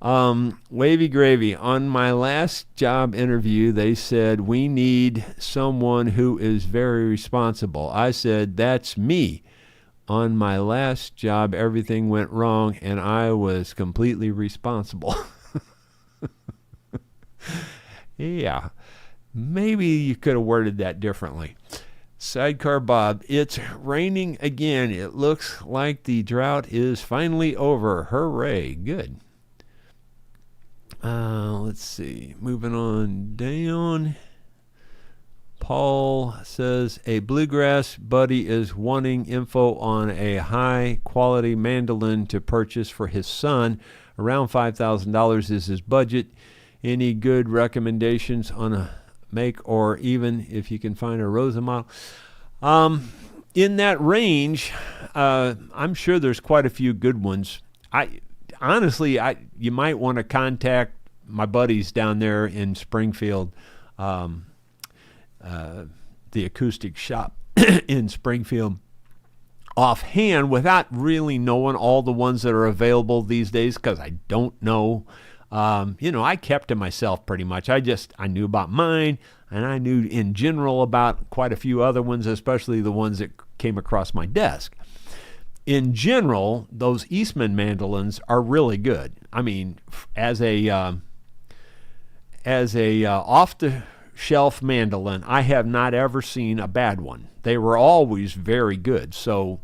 Wavy Gravy. On my last job interview, they said, we need someone who is very responsible. I said, that's me. On my last job, everything went wrong, and I was completely responsible. Yeah, maybe you could have worded that differently. Sidecar Bob, it's raining again. It looks like the drought is finally over. Hooray. Good. Let's see. Moving on down. Paul says, a bluegrass buddy is wanting info on a high-quality mandolin to purchase for his son. Around $5,000 is his budget. Any good recommendations on a make, or even if you can find a Rosa model? In that range, I'm sure there's quite a few good ones. Honestly, you might want to contact my buddies down there in Springfield, the acoustic shop in Springfield, offhand, without really knowing all the ones that are available these days, because I don't know. I kept to myself pretty much. I knew about mine, and I knew in general about quite a few other ones, especially the ones that came across my desk. In general, those Eastman mandolins are really good. I mean, as a off-the-shelf mandolin, I have not ever seen a bad one. They were always very good. So,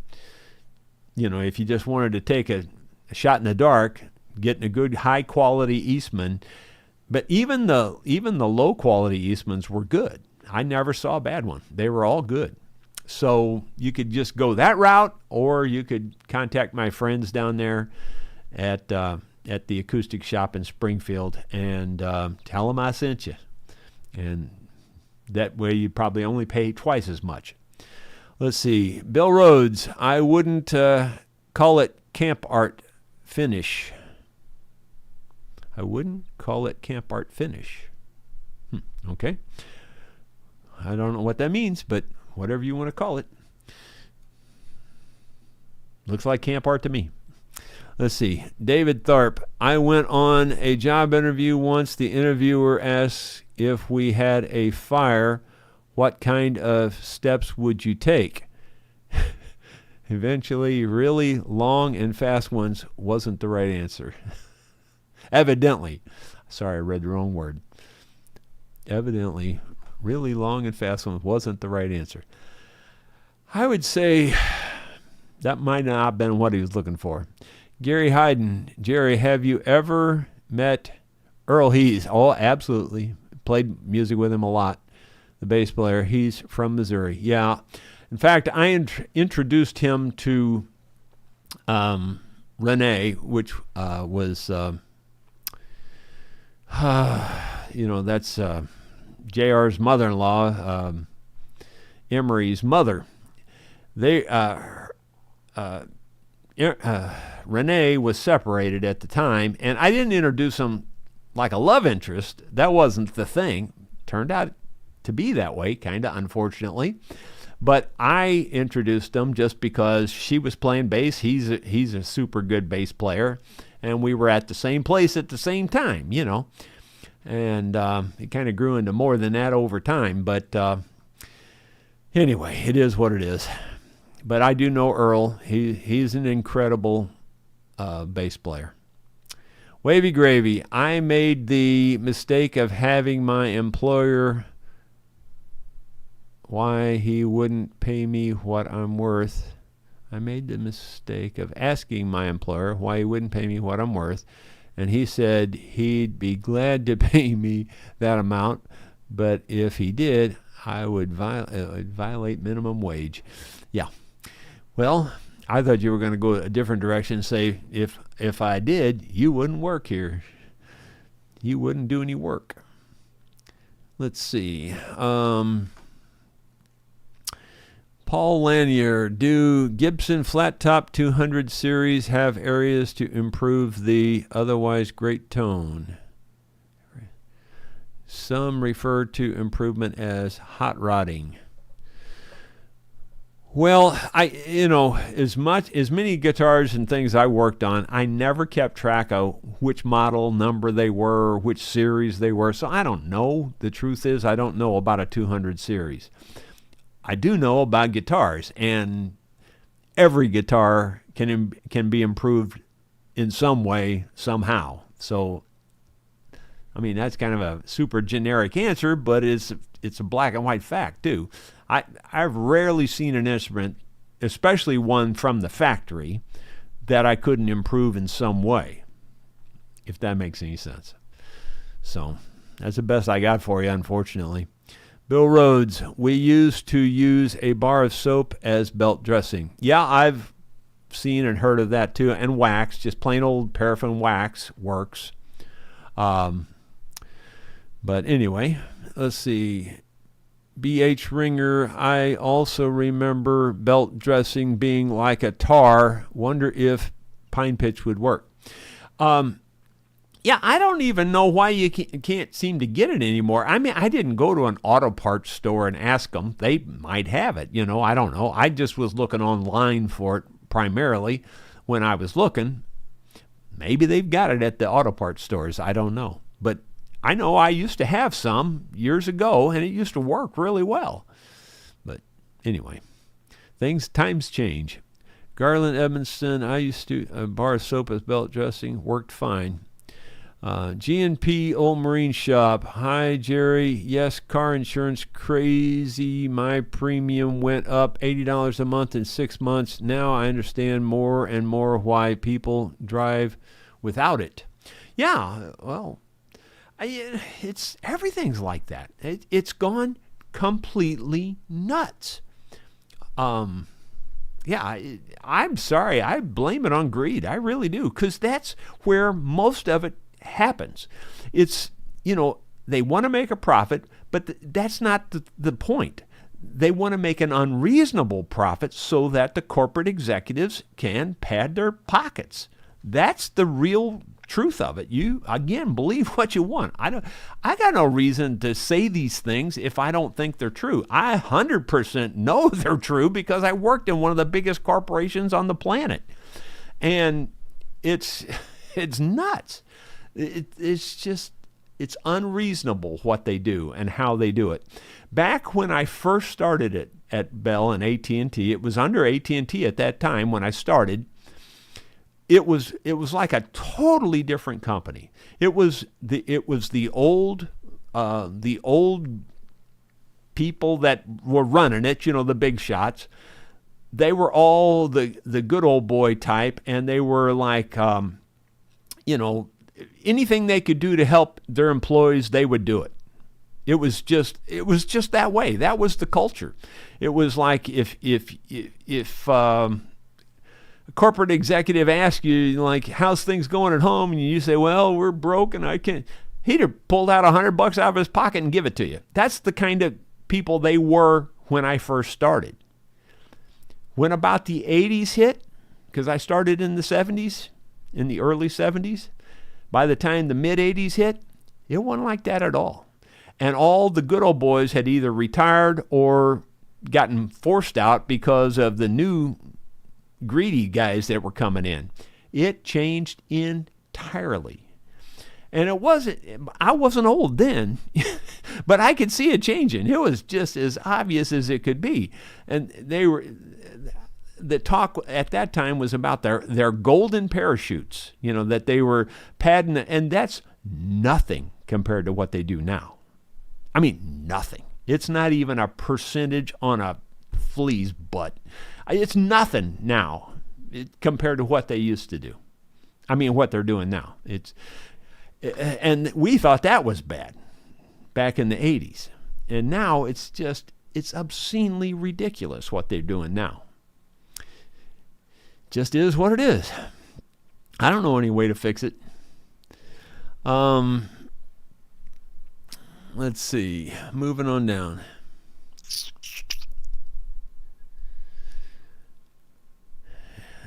if you just wanted to take a shot in the dark, getting a good high-quality Eastman, but even the low-quality Eastmans were good. I never saw a bad one. They were all good. So you could just go that route, or you could contact my friends down there at the acoustic shop in Springfield and tell them I sent you. And that way you probably only pay twice as much. Let's see. Bill Rhodes, I wouldn't call it camp art finish. I wouldn't call it camp art finish. Okay. I don't know what that means, but whatever you want to call it. Looks like camp art to me. Let's see. David Tharp. I went on a job interview once. The interviewer asked if we had a fire, what kind of steps would you take? Eventually, really long and fast ones wasn't the right answer. Evidently. Sorry, I read the wrong word. Evidently, really long and fast ones wasn't the right answer. I would say that might not have been what he was looking for. Gary Hayden. Jerry, have you ever met Earl Hees? Oh, absolutely. Played music with him a lot. The bass player. He's from Missouri. Yeah. In fact, I introduced him to Renee, which was... that's JR's mother-in-law, Emery's mother. Renee was separated at the time, and I didn't introduce him like a love interest. That wasn't the thing. Turned out to be that way, kind of, unfortunately. But I introduced him just because she was playing bass. He's a super good bass player, and we were at the same place at the same time, And it kind of grew into more than that over time. But anyway, it is what it is. But I do know Earl. He's an incredible bass player. Wavy Gravy. I made the mistake of having my employer why he wouldn't pay me what I'm worth. I made the mistake of asking my employer why he wouldn't pay me what I'm worth. And he said he'd be glad to pay me that amount, but if he did, I would violate minimum wage. Yeah. Well, I thought you were going to go a different direction and say, if I did, you wouldn't work here. You wouldn't do any work. Let's see. Paul Lanier, do Gibson Flat Top 200 series have areas to improve the otherwise great tone? Some refer to improvement as hot rodding. Well, as many guitars and things I worked on, I never kept track of which model number they were, which series they were. So I don't know. The truth is, I don't know about a 200 series. I do know about guitars, and every guitar can be improved in some way, somehow. So, I mean, that's kind of a super generic answer, but it's a black and white fact too. I've rarely seen an instrument, especially one from the factory, that I couldn't improve in some way, if that makes any sense. So that's the best I got for you, unfortunately. Bill Rhodes, we used to use a bar of soap as belt dressing. Yeah, I've seen and heard of that too. And wax, just plain old paraffin wax works. But anyway, let's see. B.H. Ringer, I also remember belt dressing being like a tar. Wonder if pine pitch would work. Yeah, I don't even know why you can't seem to get it anymore. I mean, I didn't go to an auto parts store and ask them. They might have it, I don't know. I just was looking online for it primarily when I was looking. Maybe they've got it at the auto parts stores. I don't know. But I know I used to have some years ago, and it used to work really well. But anyway, times change. Garland Edmonston, I used to, a bar of soap as belt dressing, worked fine. G&P Old Marine Shop. Hi, Jerry. Yes, car insurance crazy. My premium went up $80 a month in 6 months. Now I understand more and more why people drive without it. Yeah, well, everything's like that. It's gone completely nuts. Yeah, I'm sorry. I blame it on greed. I really do, because that's where most of it happens. It's, they want to make a profit, but that's not the point. They want to make an unreasonable profit so that the corporate executives can pad their pockets. That's the real truth of it. You, again, believe what you want. I got no reason to say these things if I don't think they're true. I 100% know they're true because I worked in one of the biggest corporations on the planet. And it's nuts. It's unreasonable what they do and how they do it. Back when I first started at Bell and AT&T, it was under AT&T at that time when I started. It was like a totally different company. It was the old people that were running it, the big shots. They were all the good old boy type, and they were like, anything they could do to help their employees, they would do it. It was just that way. That was the culture. It was like if a corporate executive asks you, like, how's things going at home, and you say, well, we're broke and I can't, he'd have pulled out $100 out of his pocket and give it to you. That's the kind of people they were when I first started. When about the 80s hit, because I started in the 70s, in the early 70s, by the time the mid-80s hit, it wasn't like that at all. And all the good old boys had either retired or gotten forced out because of the new greedy guys that were coming in. It changed entirely. And I wasn't old then, but I could see it changing. It was just as obvious as it could be. And the talk at that time was about their golden parachutes, that they were padding, and that's nothing compared to what they do now. I mean, nothing. It's not even a percentage on a flea's butt. It's nothing now compared to what they used to do. I mean, what they're doing now. And we thought that was bad back in the 80s. And now it's obscenely ridiculous what they're doing now. Just is what it is. I don't know any way to fix it. Let's see. Moving on down.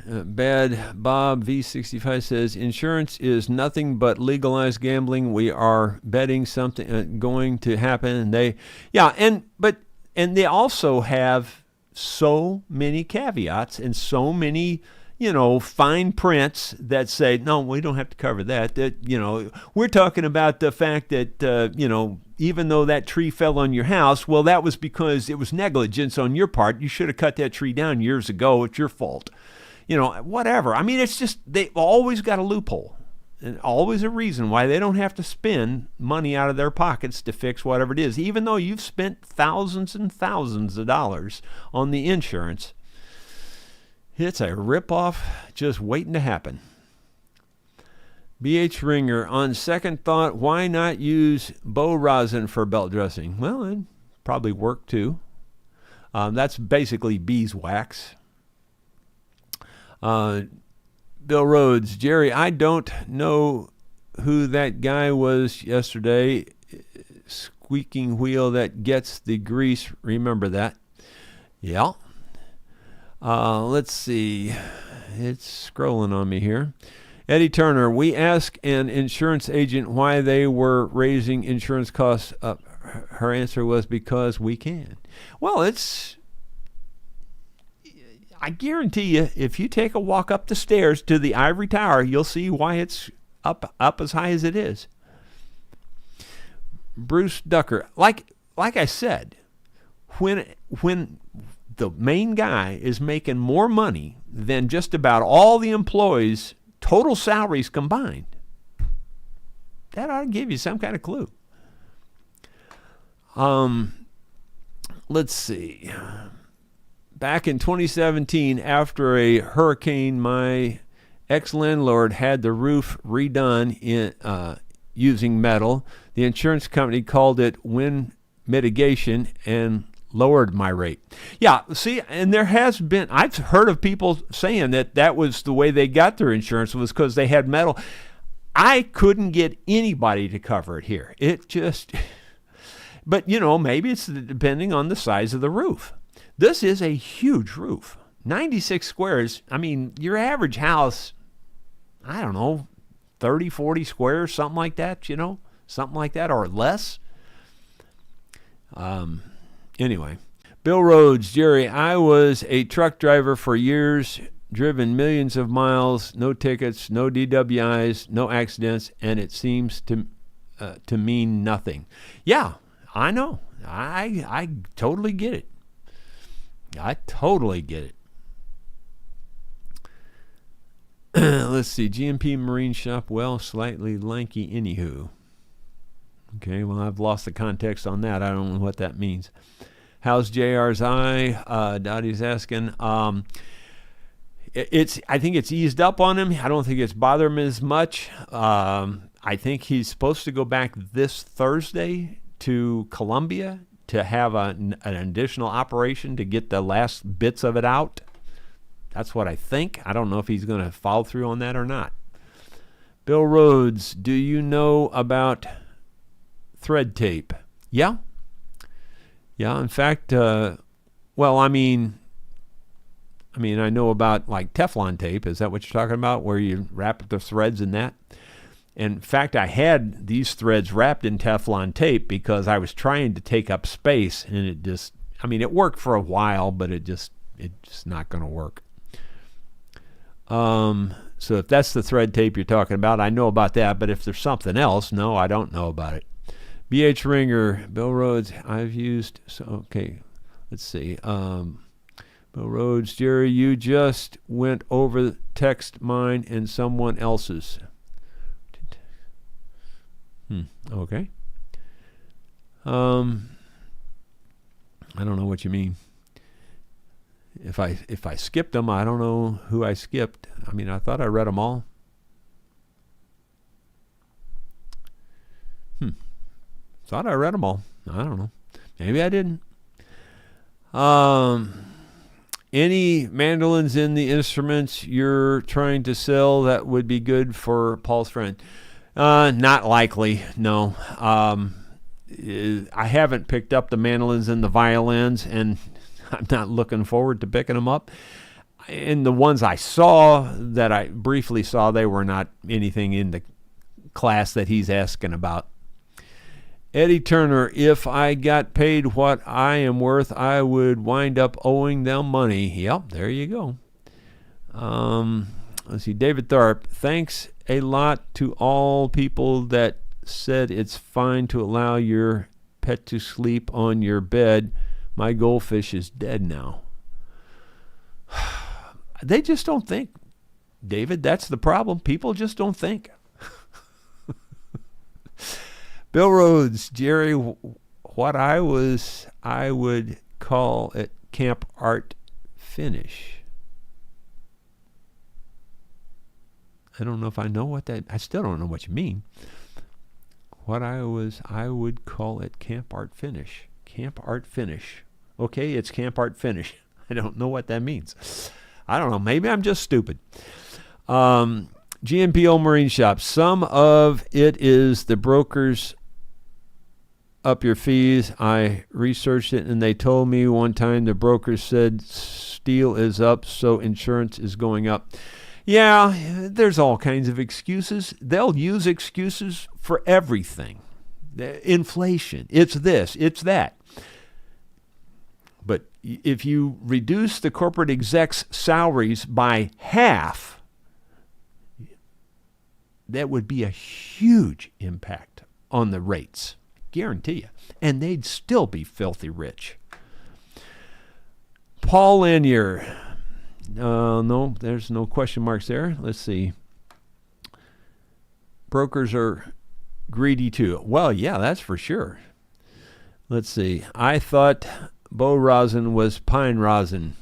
Bad Bob V65 says, insurance is nothing but legalized gambling. We are betting something going to happen. And they also have so many caveats and so many, fine prints that say, no, we don't have to cover that. That, we're talking about the fact that, even though that tree fell on your house, well, that was because it was negligence on your part. You should have cut that tree down years ago. It's your fault. Whatever. I mean, it's just, they've always got a loophole. And always a reason why they don't have to spend money out of their pockets to fix whatever it is, even though you've spent thousands and thousands of dollars on the insurance. It's a ripoff just waiting to happen. BH Ringer, on second thought, why not use bow rosin for belt dressing? Well, it'd probably work too. That's basically beeswax. Bill Rhodes, Jerry, I don't know who that guy was yesterday. Squeaking wheel that gets the grease. Remember that? Yeah. Let's see. It's scrolling on me here. Eddie Turner, we asked an insurance agent why they were raising insurance costs up. Her answer was because we can. Well, I guarantee you, if you take a walk up the stairs to the ivory tower, you'll see why it's up as high as it is. Bruce Ducker, like I said, when the main guy is making more money than just about all the employees' total salaries combined, that ought to give you some kind of clue. Let's see. Back in 2017, after a hurricane, my ex-landlord had the roof redone using metal. The insurance company called it wind mitigation and lowered my rate. Yeah, see, and there has been, I've heard of people saying that was the way they got their insurance, was because they had metal. I couldn't get anybody to cover it here. It just, but maybe it's depending on the size of the roof. This is a huge roof. 96 squares. I mean, your average house, I don't know, 30, 40 squares, something like that, something like that or less. Anyway, Bill Rhodes, Jerry, I was a truck driver for years, driven millions of miles, no tickets, no DWIs, no accidents, and it seems to mean nothing. Yeah, I know. I totally get it. I totally get it. Let's see. GMP Marine Shop, well, slightly lanky anywho. Okay, well, I've lost the context on that. I don't know what that means. How's JR's eye? Dottie's asking. I think it's eased up on him. I don't think it's bothering him as much. I think he's supposed to go back this Thursday to Columbia to have an additional operation to get the last bits of it out. That's what I think. I don't know if he's going to follow through on that or not. Bill Rhodes, do you know about thread tape? Yeah. In fact, I know about like Teflon tape. Is that what you're talking about, where you wrap the threads in that? In fact, I had these threads wrapped in Teflon tape because I was trying to take up space, and it worked for a while, but it's just not going to work. So if that's the thread tape you're talking about, I know about that, but if there's something else, no, I don't know about it. BH Ringer, Bill Rhodes, I've used, okay, let's see. Bill Rhodes, Jerry, you just went over text mine and someone else's. Okay. I don't know what you mean. If I skipped them, I don't know who I skipped. I thought I read them all. Thought I read them all. I don't know. Maybe I didn't. Any mandolins in the instruments you're trying to sell that would be good for Paul's friend? Not likely, no. I haven't picked up the mandolins and the violins, and I'm not looking forward to picking them up. And the ones I saw, that I briefly saw, they were not anything in the class that he's asking about. Eddie Turner, if I got paid what I am worth, I would wind up owing them money. Yep, there you go. Let's see, David Tharp, thanks a lot to all people that said it's fine to allow your pet to sleep on your bed. My goldfish is dead now. They just don't think, David. That's the problem. People just don't think. Bill Rhodes, Jerry, what I would call it camp art finish. I don't know if I know what that, I still don't know what you mean. What I would call it camp art finish. Camp art finish. Okay, it's camp art finish. I don't know what that means. I don't know. Maybe I'm just stupid. GMPO Marine Shop. Some of it is the brokers up your fees. I researched it, and they told me one time the brokers said steel is up, so insurance is going up. Yeah, there's all kinds of excuses. They'll use excuses for everything. Inflation. It's this. It's that. But if you reduce the corporate execs' salaries by half, that would be a huge impact on the rates. Guarantee you. And they'd still be filthy rich. Paul Lanier. No, there's no question marks there. Let's see. Brokers are greedy too. Well, yeah, that's for sure. Let's see. I thought bow rosin was pine rosin.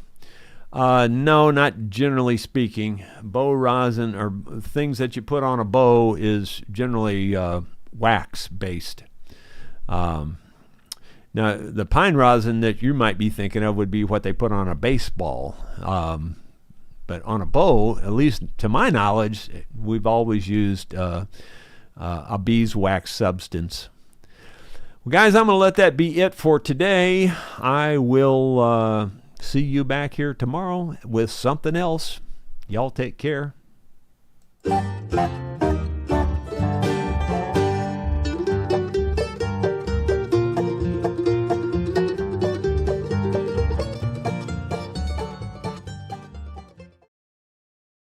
No, not generally speaking. Bow rosin or things that you put on a bow is generally wax based. Now, the pine rosin that you might be thinking of would be what they put on a baseball. But on a bow, at least to my knowledge, we've always used a beeswax substance. Well, guys, I'm going to let that be it for today. I will see you back here tomorrow with something else. Y'all take care.